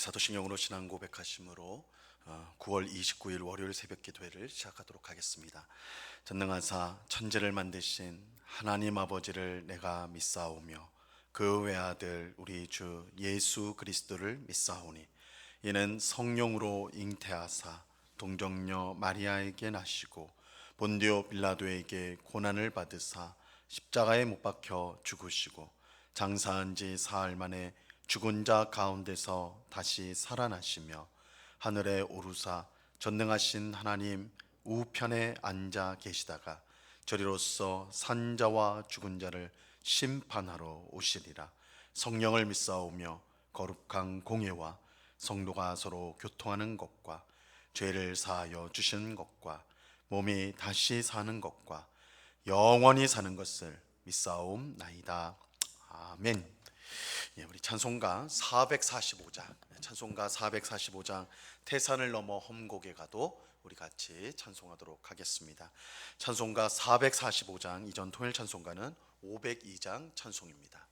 사도신경으로 신앙 고백하심으로 9월 29일 월요일 새벽 기도회를 시작하도록 하겠습니다. 전능하사 천지를 만드신 하나님 아버지를 내가 믿사오며 그 외아들 우리 주 예수 그리스도를 믿사오니 이는 성령으로 잉태하사 동정녀 마리아에게 나시고 본디오 빌라도에게 고난을 받으사 십자가에 못 박혀 죽으시고 장사한 지 사흘 만에 죽은 자 가운데서 다시 살아나시며 하늘에 오르사 전능하신 하나님 우편에 앉아 계시다가 저리로서 산자와 죽은 자를 심판하러 오시리라. 성령을 믿사오며 거룩한 공예와 성도가 서로 교통하는 것과 죄를 사하여 주시는 것과 몸이 다시 사는 것과 영원히 사는 것을 믿사옵나이다. 아멘. 우리 찬송가 445장 태산을 넘어 험곡에 가도 우리 같이 찬송하도록 하겠습니다. 찬송가 445장 이전 통일 찬송가는 502장 찬송입니다.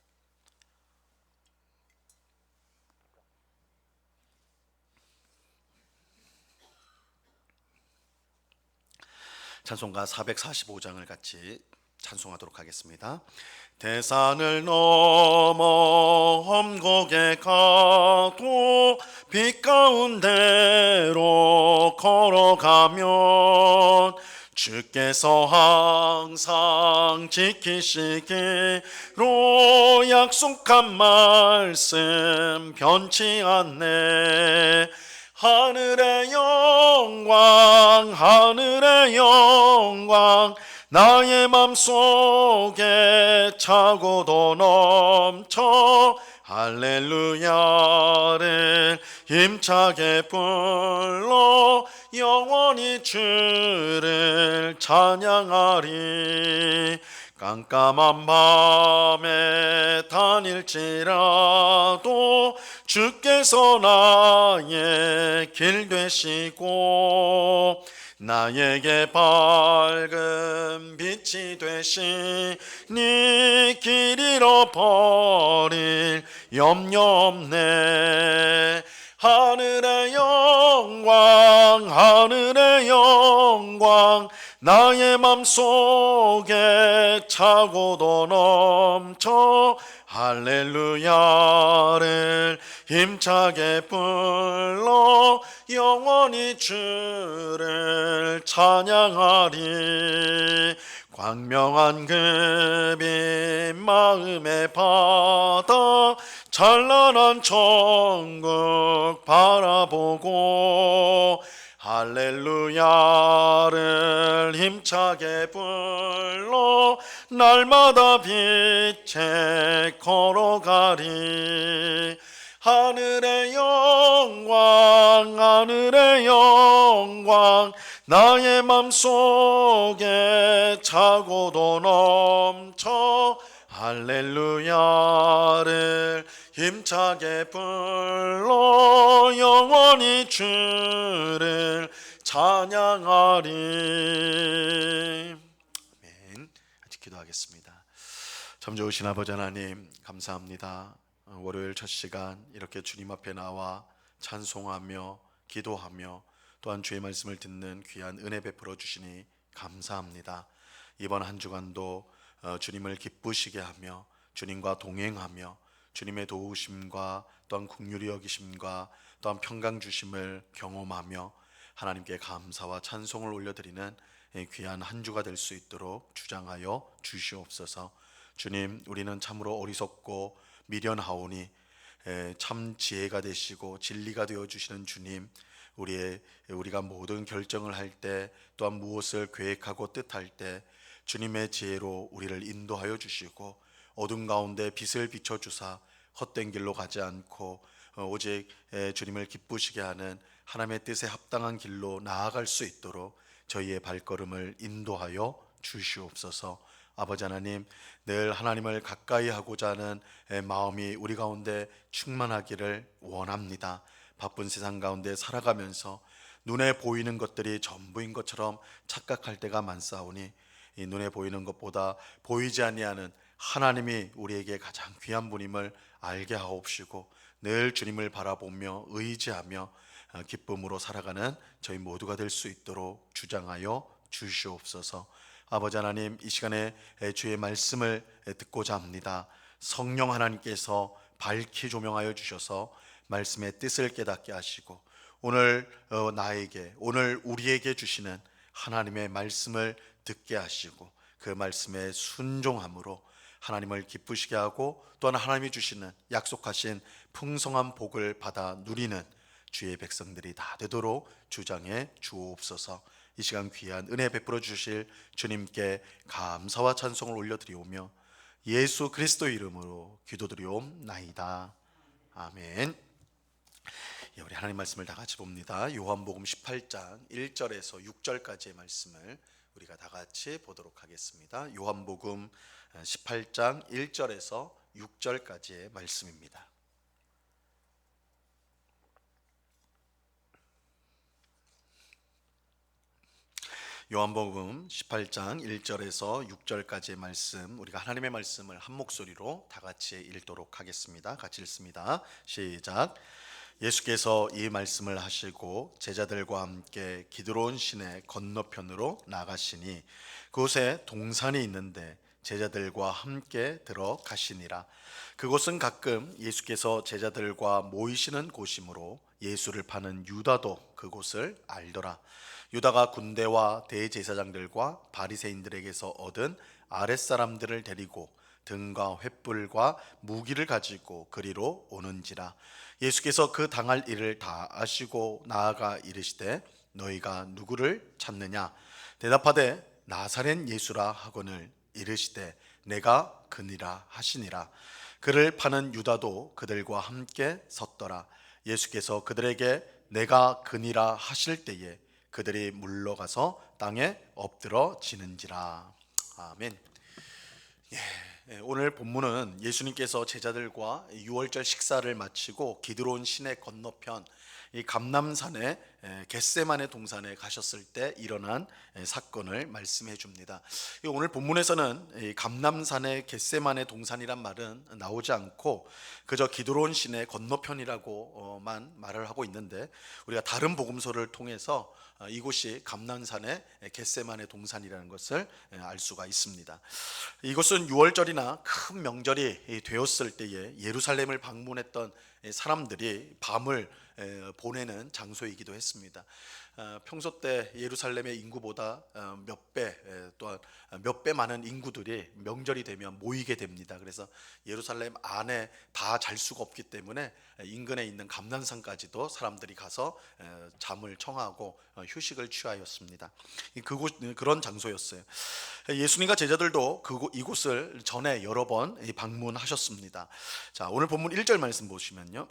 찬송가 445장을 같이 찬송하도록 하겠습니다. 태산을 넘어 험곡에 가도 빛 가운데로 걸어가면 주께서 항상 지키시기로 약속한 말씀 변치 않네. 하늘의 영광 나의 맘속에 차고도 넘쳐 할렐루야를 힘차게 불러 영원히 주를 찬양하리. 깜깜한 밤에 다닐지라도 주께서 나의 길 되시고 나에게 밝은 빛이 되시니 길 잃어버릴 염려 없네. 하늘의 영광 나의 맘속에 차고도 넘쳐 할렐루야를 힘차게 불러 영원히 주를 찬양하리. 광명한 그 빛 마음에 받아 찬란한 천국 바라보고 할렐루야를 힘차게 불러 날마다 빛에 걸어가리. 하늘의 영광 나의 맘속에 차고도 넘쳐 할렐루야를 힘차게 불러 영원히 주를 찬양하리. 아멘. 같이 기도하겠습니다. 참 좋으신 아버지 하나님 감사합니다. 월요일 첫 시간 이렇게 주님 앞에 나와 찬송하며 기도하며 또한 주의 말씀을 듣는 귀한 은혜 베풀어 주시니 감사합니다. 이번 한 주간도 주님을 기쁘시게 하며 주님과 동행하며 주님의 도우심과 또한 긍휼히 여기심과 또한 평강 주심을 경험하며 하나님께 감사와 찬송을 올려드리는 귀한 한 주가 될 수 있도록 주장하여 주시옵소서. 주님, 우리는 참으로 어리석고 미련하오니 참 지혜가 되시고 진리가 되어 주시는 주님, 우리가 모든 결정을 할 때 또한 무엇을 계획하고 뜻할 때 주님의 지혜로 우리를 인도하여 주시고 어둠 가운데 빛을 비춰주사 헛된 길로 가지 않고 오직 주님을 기쁘시게 하는 하나님의 뜻에 합당한 길로 나아갈 수 있도록 저희의 발걸음을 인도하여 주시옵소서. 아버지 하나님, 늘 하나님을 가까이 하고자 하는 마음이 우리 가운데 충만하기를 원합니다. 바쁜 세상 가운데 살아가면서 눈에 보이는 것들이 전부인 것처럼 착각할 때가 많사오니 이 눈에 보이는 것보다 보이지 아니하는 하나님이 우리에게 가장 귀한 분임을 알게 하옵시고 늘 주님을 바라보며 의지하며 기쁨으로 살아가는 저희 모두가 될 수 있도록 주장하여 주시옵소서. 아버지 하나님, 이 시간에 주의 말씀을 듣고자 합니다. 성령 하나님께서 밝히 조명하여 주셔서 말씀의 뜻을 깨닫게 하시고 오늘 나에게, 오늘 우리에게 주시는 하나님의 말씀을 듣게 하시고 그 말씀에 순종함으로 하나님을 기쁘시게 하고 또한 하나님이 주시는 약속하신 풍성한 복을 받아 누리는 주의 백성들이 다 되도록 주장해 주옵소서. 이 시간 귀한 은혜 베풀어 주실 주님께 감사와 찬송을 올려드리오며 예수 그리스도 이름으로 기도드리옵나이다. 아멘. 우리 하나님 말씀을 다 같이 봅니다. 요한복음 18장 1절에서 6절까지의 말씀을 우리가 다 같이 보도록 하겠습니다. 요한복음 18장 1절에서 6절까지의 말씀입니다. 요한복음 18장 1절에서 6절까지의 말씀, 우리가 하나님의 말씀을 한 목소리로 다 같이 읽도록 하겠습니다. 같이 읽습니다. 시작. 예수께서 이 말씀을 하시고 제자들과 함께 기드론 시내 건너편으로 나가시니 그곳에 동산이 있는데 제자들과 함께 들어가시니라. 그곳은 가끔 예수께서 제자들과 모이시는 곳이므로 예수를 파는 유다도 그곳을 알더라. 유다가 군대와 대제사장들과 바리새인들에게서 얻은 아랫사람들을 데리고 등과 횃불과 무기를 가지고 그리로 오는지라. 예수께서 그 당할 일을 다 아시고 나아가 이르시되 너희가 누구를 찾느냐? 대답하되 나사렛 예수라 하거늘 이르시되 내가 그니라 하시니라. 그를 파는 유다도 그들과 함께 섰더라. 예수께서 그들에게 내가 그니라 하실 때에 그들이 물러가서 땅에 엎드러지는지라. 아멘. 오늘 본문은 예수님께서 제자들과 유월절 식사를 마치고 기드론 시내 건너편 이 감람산의 겟세마네 동산에 가셨을 때 일어난 사건을 말씀해 줍니다. 오늘 본문에서는 이 감람산의 겟세마네 동산이란 말은 나오지 않고 그저 기드론 시내 건너편이라고만 말을 하고 있는데 우리가 다른 복음서를 통해서 이곳이 감람산의 겟세마네 동산이라는 것을 알 수가 있습니다. 이곳은 유월절이나 큰 명절이 되었을 때에 예루살렘을 방문했던 사람들이 밤을 보내는 장소이기도 했습니다. 평소 때 예루살렘의 인구보다 또한 몇 배 많은 인구들이 명절이 되면 모이게 됩니다. 그래서 예루살렘 안에 다 잘 수가 없기 때문에 인근에 있는 감람산까지도 사람들이 가서 잠을 청하고 휴식을 취하였습니다. 그런 장소였어요. 예수님과 제자들도 이곳을 전에 여러 번 방문하셨습니다. 자, 오늘 본문 1절 말씀 보시면요.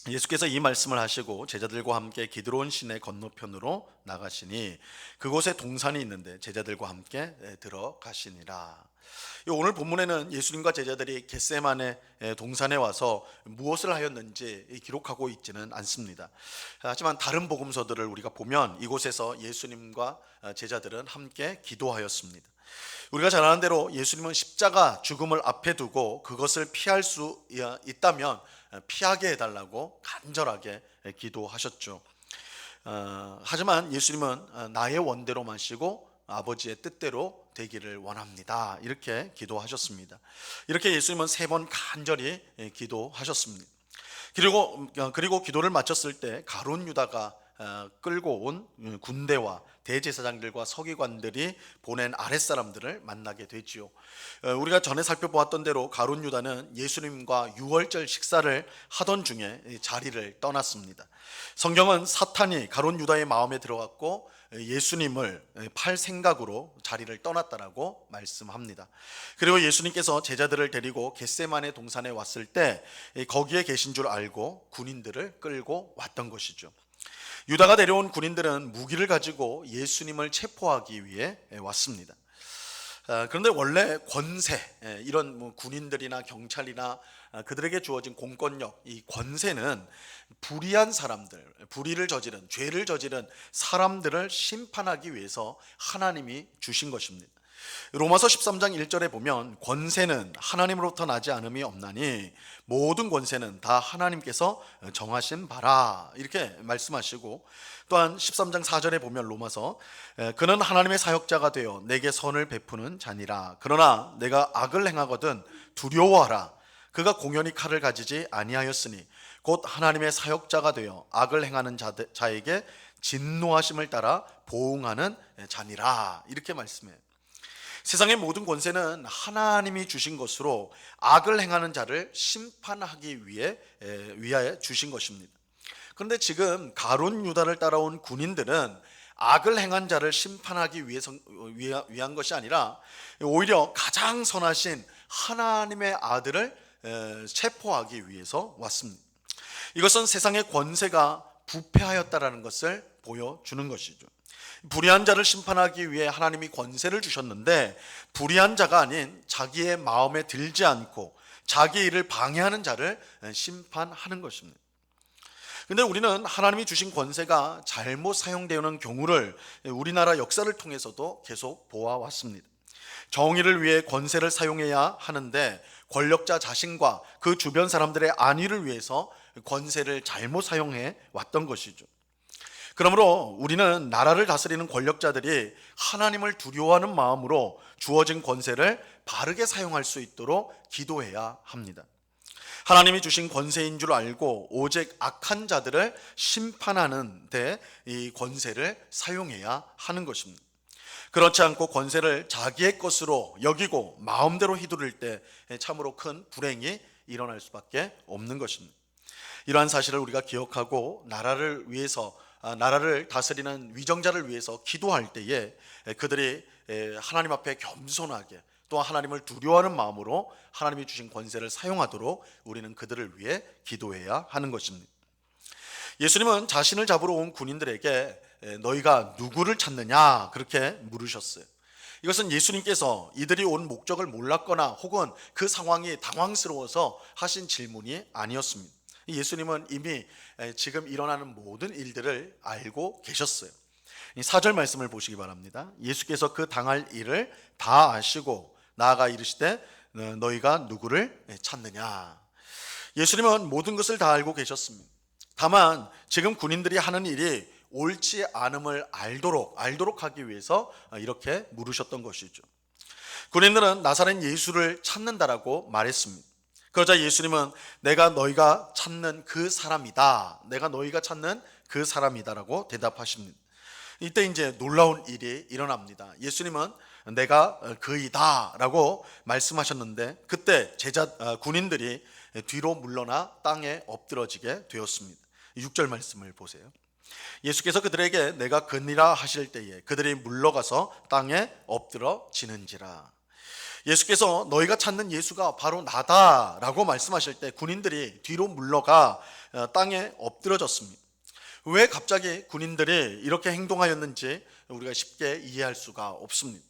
예수께서 이 말씀을 하시고 제자들과 함께 기드론 시내 건너편으로 나가시니 그곳에 동산이 있는데 제자들과 함께 들어가시니라. 오늘 본문에는 예수님과 제자들이 겟세마네 동산에 와서 무엇을 하였는지 기록하고 있지는 않습니다. 하지만 다른 복음서들을 우리가 보면 이곳에서 예수님과 제자들은 함께 기도하였습니다. 우리가 잘 아는 대로 예수님은 십자가 죽음을 앞에 두고 그것을 피할 수 있다면 피하게 해달라고 간절하게 기도하셨죠. 하지만 예수님은 나의 원대로 마시고 아버지의 뜻대로 되기를 원합니다. 이렇게 기도하셨습니다. 이렇게 예수님은 3번 간절히 기도하셨습니다. 그리고 기도를 마쳤을 때 가룟 유다가 끌고 온 군대와 대제사장들과 서기관들이 보낸 아랫사람들을 만나게 되지요. 우리가 전에 살펴보았던 대로 가룟 유다는 예수님과 유월절 식사를 하던 중에 자리를 떠났습니다. 성경은 사탄이 가룟 유다의 마음에 들어갔고 예수님을 팔 생각으로 자리를 떠났다라고 말씀합니다. 그리고 예수님께서 제자들을 데리고 겟세마네 동산에 왔을 때 거기에 계신 줄 알고 군인들을 끌고 왔던 것이죠. 유다가 데려온 군인들은 무기를 가지고 예수님을 체포하기 위해 왔습니다. 그런데 원래 권세, 이런 군인들이나 경찰이나 그들에게 주어진 공권력, 이 권세는 불의한 사람들, 불의를 저지른, 죄를 저지른 사람들을 심판하기 위해서 하나님이 주신 것입니다. 로마서 13장 1절에 보면 권세는 하나님으로부터 나지 않음이 없나니 모든 권세는 다 하나님께서 정하신 바라 이렇게 말씀하시고, 또한 13장 4절에 보면 로마서 그는 하나님의 사역자가 되어 내게 선을 베푸는 자니라. 그러나 내가 악을 행하거든 두려워하라. 그가 공연히 칼을 가지지 아니하였으니 곧 하나님의 사역자가 되어 악을 행하는 자에게 진노하심을 따라 보응하는 자니라. 이렇게 말씀해요. 세상의 모든 권세는 하나님이 주신 것으로 악을 행하는 자를 심판하기 위하여 주신 것입니다. 그런데 지금 가룟 유다를 따라온 군인들은 악을 행한 자를 심판하기 위한 것이 아니라 오히려 가장 선하신 하나님의 아들을 체포하기 위해서 왔습니다. 이것은 세상의 권세가 부패하였다라는 것을 보여주는 것이죠. 불의한 자를 심판하기 위해 하나님이 권세를 주셨는데 불의한 자가 아닌 자기의 마음에 들지 않고 자기 일을 방해하는 자를 심판하는 것입니다. 근데 우리는 하나님이 주신 권세가 잘못 사용되는 경우를 우리나라 역사를 통해서도 계속 보아왔습니다. 정의를 위해 권세를 사용해야 하는데 권력자 자신과 그 주변 사람들의 안위를 위해서 권세를 잘못 사용해 왔던 것이죠. 그러므로 우리는 나라를 다스리는 권력자들이 하나님을 두려워하는 마음으로 주어진 권세를 바르게 사용할 수 있도록 기도해야 합니다. 하나님이 주신 권세인 줄 알고 오직 악한 자들을 심판하는 데 이 권세를 사용해야 하는 것입니다. 그렇지 않고 권세를 자기의 것으로 여기고 마음대로 휘두를 때 참으로 큰 불행이 일어날 수밖에 없는 것입니다. 이러한 사실을 우리가 기억하고 나라를 다스리는 위정자를 위해서 기도할 때에 그들이 하나님 앞에 겸손하게 또 하나님을 두려워하는 마음으로 하나님이 주신 권세를 사용하도록 우리는 그들을 위해 기도해야 하는 것입니다. 예수님은 자신을 잡으러 온 군인들에게 너희가 누구를 찾느냐 그렇게 물으셨어요. 이것은 예수님께서 이들이 온 목적을 몰랐거나 혹은 그 상황이 당황스러워서 하신 질문이 아니었습니다. 예수님은 이미 지금 일어나는 모든 일들을 알고 계셨어요. 4절 말씀을 보시기 바랍니다. 예수께서 그 당할 일을 다 아시고 나아가 이르시되 너희가 누구를 찾느냐. 예수님은 모든 것을 다 알고 계셨습니다. 다만 지금 군인들이 하는 일이 옳지 않음을 알도록 하기 위해서 이렇게 물으셨던 것이죠. 군인들은 나사렛 예수를 찾는다라고 말했습니다. 그러자 예수님은 내가 너희가 찾는 그 사람이다. 내가 너희가 찾는 그 사람이다라고 대답하십니다. 이때 이제 놀라운 일이 일어납니다. 예수님은 내가 그이다라고 말씀하셨는데 그때 군인들이 뒤로 물러나 땅에 엎드러지게 되었습니다. 6절 말씀을 보세요. 예수께서 그들에게 내가 그니라 하실 때에 그들이 물러가서 땅에 엎드러지는지라. 예수께서 너희가 찾는 예수가 바로 나다라고 말씀하실 때 군인들이 뒤로 물러가 땅에 엎드러졌습니다. 왜 갑자기 군인들이 이렇게 행동하였는지 우리가 쉽게 이해할 수가 없습니다.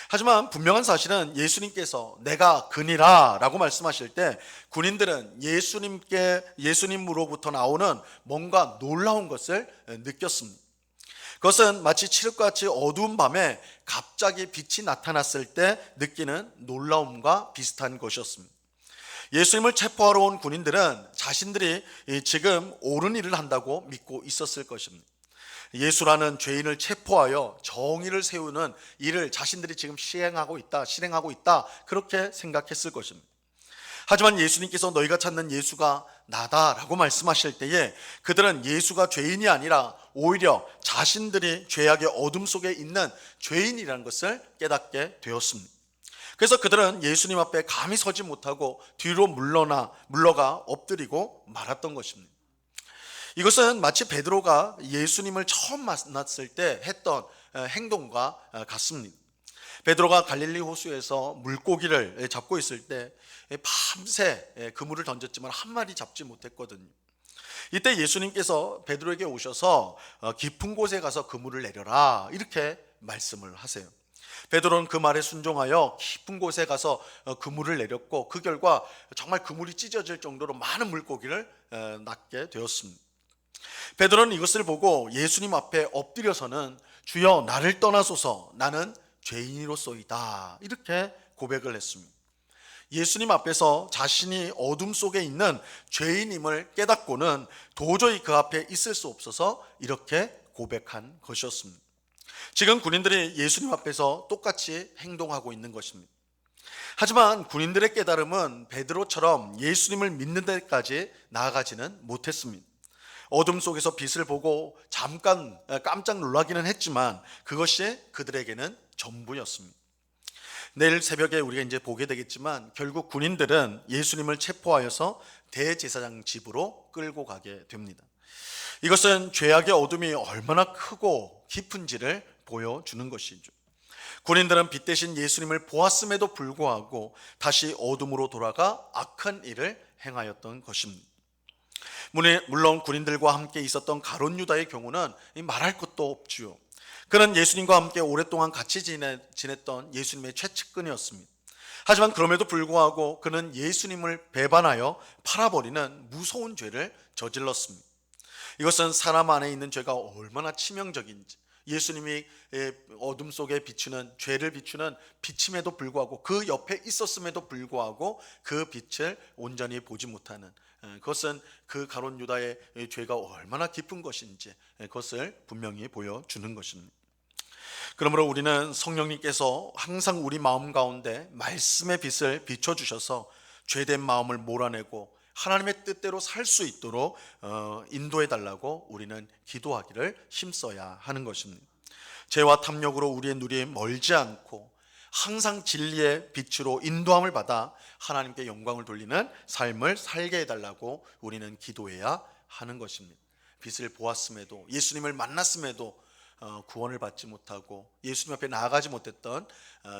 하지만 분명한 사실은 예수님께서 내가 그니라 라고 말씀하실 때 군인들은 예수님으로부터 나오는 뭔가 놀라운 것을 느꼈습니다. 그것은 마치 칠흑같이 어두운 밤에 갑자기 빛이 나타났을 때 느끼는 놀라움과 비슷한 것이었습니다. 예수님을 체포하러 온 군인들은 자신들이 지금 옳은 일을 한다고 믿고 있었을 것입니다. 예수라는 죄인을 체포하여 정의를 세우는 일을 자신들이 지금 실행하고 있다 그렇게 생각했을 것입니다. 하지만 예수님께서 너희가 찾는 예수가 나다라고 말씀하실 때에 그들은 예수가 죄인이 아니라 오히려 자신들이 죄악의 어둠 속에 있는 죄인이라는 것을 깨닫게 되었습니다. 그래서 그들은 예수님 앞에 감히 서지 못하고 뒤로 물러가 엎드리고 말았던 것입니다. 이것은 마치 베드로가 예수님을 처음 만났을 때 했던 행동과 같습니다. 베드로가 갈릴리 호수에서 물고기를 잡고 있을 때 밤새 그물을 던졌지만 한 마리 잡지 못했거든요. 이때 예수님께서 베드로에게 오셔서 깊은 곳에 가서 그물을 내려라 이렇게 말씀을 하세요. 베드로는 그 말에 순종하여 깊은 곳에 가서 그물을 내렸고 그 결과 정말 그물이 찢어질 정도로 많은 물고기를 낚게 되었습니다. 베드로는 이것을 보고 예수님 앞에 엎드려서는 주여 나를 떠나소서 나는 죄인으로서이다. 이렇게 고백을 했습니다. 예수님 앞에서 자신이 어둠 속에 있는 죄인임을 깨닫고는 도저히 그 앞에 있을 수 없어서 이렇게 고백한 것이었습니다. 지금 군인들이 예수님 앞에서 똑같이 행동하고 있는 것입니다. 하지만 군인들의 깨달음은 베드로처럼 예수님을 믿는 데까지 나아가지는 못했습니다. 어둠 속에서 빛을 보고 잠깐 깜짝 놀라기는 했지만 그것이 그들에게는 전부였습니다. 내일 새벽에 우리가 이제 보게 되겠지만 결국 군인들은 예수님을 체포하여서 대제사장 집으로 끌고 가게 됩니다. 이것은 죄악의 어둠이 얼마나 크고 깊은지를 보여주는 것이죠. 군인들은 빛 대신 예수님을 보았음에도 불구하고 다시 어둠으로 돌아가 악한 일을 행하였던 것입니다. 물론 군인들과 함께 있었던 가룟 유다의 경우는 말할 것도 없지요. 그는 예수님과 함께 오랫동안 같이 지냈던 예수님의 최측근이었습니다. 하지만 그럼에도 불구하고 그는 예수님을 배반하여 팔아버리는 무서운 죄를 저질렀습니다. 이것은 사람 안에 있는 죄가 얼마나 치명적인지, 예수님이 어둠 속에 비추는 죄를 비추는 빛임에도 불구하고 그 옆에 있었음에도 불구하고 그 빛을 온전히 보지 못하는, 그것은 그 가룟 유다의 죄가 얼마나 깊은 것인지 그것을 분명히 보여주는 것입니다. 그러므로 우리는 성령님께서 항상 우리 마음 가운데 말씀의 빛을 비춰주셔서 죄된 마음을 몰아내고 하나님의 뜻대로 살 수 있도록 인도해 달라고 우리는 기도하기를 힘써야 하는 것입니다. 죄와 탐욕으로 우리의 눈이 멀지 않고 항상 진리의 빛으로 인도함을 받아 하나님께 영광을 돌리는 삶을 살게 해달라고 우리는 기도해야 하는 것입니다. 빛을 보았음에도, 예수님을 만났음에도 구원을 받지 못하고 예수님 앞에 나아가지 못했던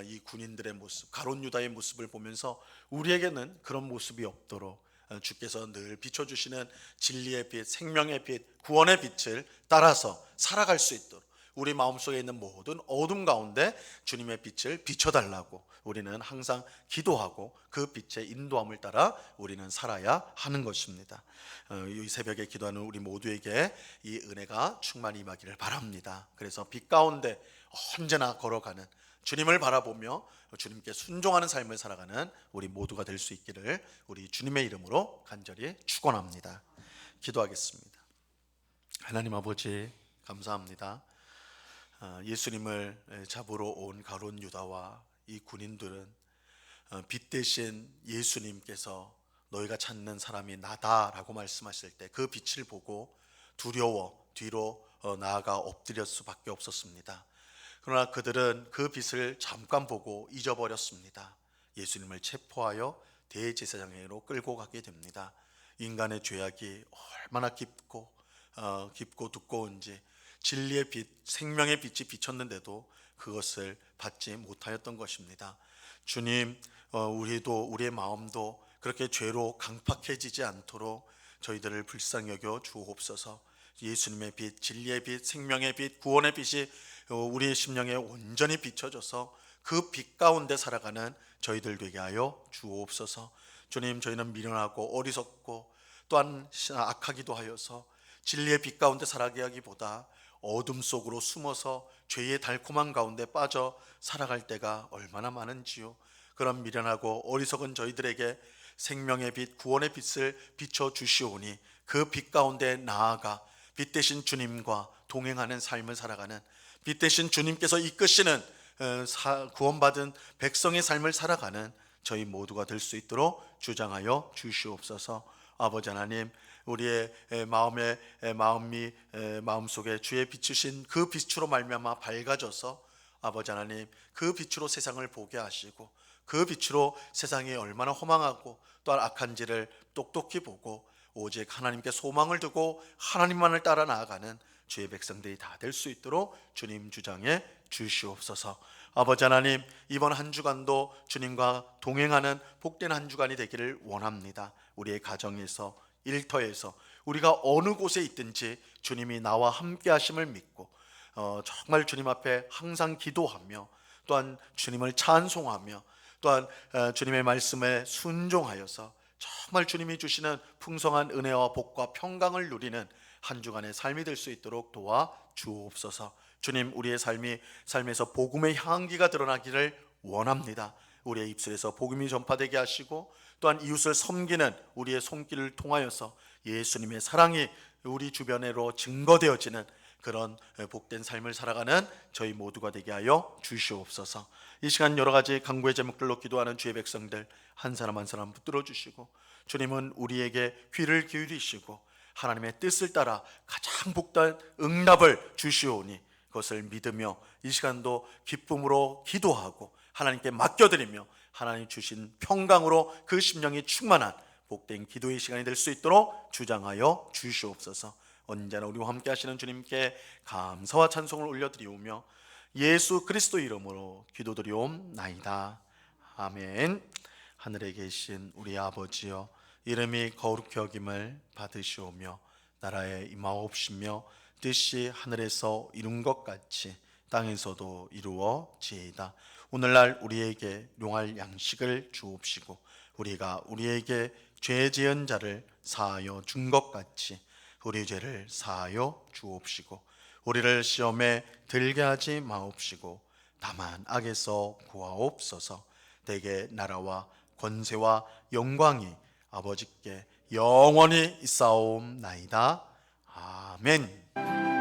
이 군인들의 모습, 가룟 유다의 모습을 보면서 우리에게는 그런 모습이 없도록 주께서 늘 비춰주시는 진리의 빛, 생명의 빛, 구원의 빛을 따라서 살아갈 수 있도록 우리 마음속에 있는 모든 어둠 가운데 주님의 빛을 비춰달라고 우리는 항상 기도하고 그 빛의 인도함을 따라 우리는 살아야 하는 것입니다. 이 새벽에 기도하는 우리 모두에게 이 은혜가 충만히 임하기를 바랍니다. 그래서 빛 가운데 언제나 걸어가는, 주님을 바라보며 주님께 순종하는 삶을 살아가는 우리 모두가 될 수 있기를 우리 주님의 이름으로 간절히 축원합니다. 기도하겠습니다. 하나님 아버지, 감사합니다. 예수님을 잡으러 온 가룟 유다와 이 군인들은 빛 대신 예수님께서 너희가 찾는 사람이 나다라고 말씀하실 때 그 빛을 보고 두려워 뒤로 나아가 엎드릴 수밖에 없었습니다. 그러나 그들은 그 빛을 잠깐 보고 잊어버렸습니다. 예수님을 체포하여 대제사장에게로 끌고 가게 됩니다. 인간의 죄악이 얼마나 깊고 두꺼운지, 진리의 빛, 생명의 빛이 비쳤는데도 그것을 받지 못하였던 것입니다. 주님, 우리도 우리의 마음도 그렇게 죄로 강팍해지지 않도록 저희들을 불쌍히 여겨 주옵소서. 예수님의 빛, 진리의 빛, 생명의 빛, 구원의 빛이 우리의 심령에 온전히 비춰져서 그 빛 가운데 살아가는 저희들 되게 하여 주옵소서. 주님, 저희는 미련하고 어리석고 또한 악하기도 하여서 진리의 빛 가운데 살아가게 하기보다 어둠 속으로 숨어서 죄의 달콤한 가운데 빠져 살아갈 때가 얼마나 많은지요. 그런 미련하고 어리석은 저희들에게 생명의 빛, 구원의 빛을 비춰 주시오니 그 빛 가운데 나아가 빛 대신 주님과 동행하는 삶을 살아가는, 빛 대신 주님께서 이끄시는 구원받은 백성의 삶을 살아가는 저희 모두가 될 수 있도록 주장하여 주시옵소서. 아버지 하나님, 우리의 마음속에 주의 비추신 그 빛으로 말미암아 밝아져서 아버지 하나님, 그 빛으로 세상을 보게 하시고 그 빛으로 세상이 얼마나 허망하고 또한 악한지를 똑똑히 보고 오직 하나님께 소망을 두고 하나님만을 따라 나아가는 주의 백성들이 다 될 수 있도록 주님 주장해 주시옵소서. 아버지 하나님, 이번 한 주간도 주님과 동행하는 복된 한 주간이 되기를 원합니다. 우리의 가정에서, 일터에서, 우리가 어느 곳에 있든지 주님이 나와 함께 하심을 믿고 정말 주님 앞에 항상 기도하며 또한 주님을 찬송하며 또한 주님의 말씀에 순종하여서 정말 주님이 주시는 풍성한 은혜와 복과 평강을 누리는 한 주간의 삶이 될 수 있도록 도와 주옵소서. 주님, 우리의 삶에서 복음의 향기가 드러나기를 원합니다. 우리의 입술에서 복음이 전파되게 하시고 또한 이웃을 섬기는 우리의 손길을 통하여서 예수님의 사랑이 우리 주변으로 증거되어지는 그런 복된 삶을 살아가는 저희 모두가 되게 하여 주시옵소서. 이 시간 여러 가지 간구의 제목들로 기도하는 주의 백성들 한 사람 한 사람 붙들어 주시고, 주님은 우리에게 귀를 기울이시고 하나님의 뜻을 따라 가장 복된 응답을 주시오니 그것을 믿으며 이 시간도 기쁨으로 기도하고 하나님께 맡겨드리며 하나님 주신 평강으로 그 심령이 충만한 복된 기도의 시간이 될 수 있도록 주장하여 주시옵소서. 언제나 우리와 함께 하시는 주님께 감사와 찬송을 올려드리오며 예수 그리스도 이름으로 기도드리옵나이다. 아멘. 하늘에 계신 우리 아버지여, 이름이 거룩히 여김을 받으시오며 나라에 임하옵시며 뜻이 하늘에서 이룬 것 같이 땅에서도 이루어지이다. 오늘날 우리에게 용할 양식을 주옵시고 우리가 우리에게 죄 지은 자를 사하여 준 것 같이 우리 죄를 사하여 주옵시고 우리를 시험에 들게 하지 마옵시고 다만 악에서 구하옵소서. 대개 나라와 권세와 영광이 아버지께 영원히 있사옵나이다. 아멘.